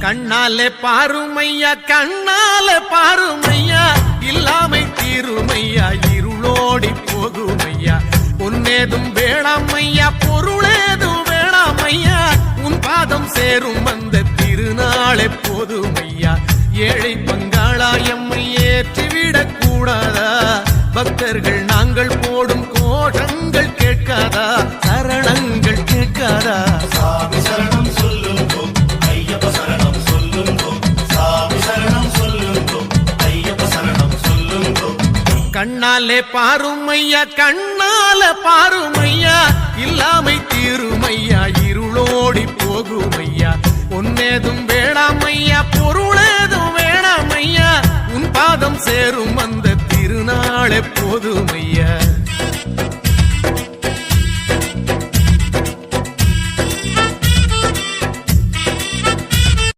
கண்ணாலே பாருமையா கண்ணாலே பாருமையா இல்லாமை தீருமையா இருளோடி போகுமையா பொன்னேதும் வேளாமையா பொருளேதும் வேளாமையா உன் பாதம் சேரும் அந்த திருநாளே போதுமையா ஏழை பங்காளா எம்மை ஏற்றிவிடக் கூடாதா பக்தர்கள் நாங்கள் போடும் கோஷங்கள் கேட்காதா சரணங்கள் கேட்காதா சாமி சரணம் சொல்லுங்கோ ஐயப்ப சரணம் சொல்லுங்கோ சாமி சரணம் சொல்லுங்கோ ஐயப்ப சரணம் சொல்லுங்கோ கண்ணாலே பாருமையா கண்ணால பாருமையா இல்லாமை தீருமையா இருளோடி போகுமையா பொன்னேதும் வேளாமையா பொருளேதும் வேளாமையா உன் பாதம் சேரும் அந்த திருநாளே போதுமையா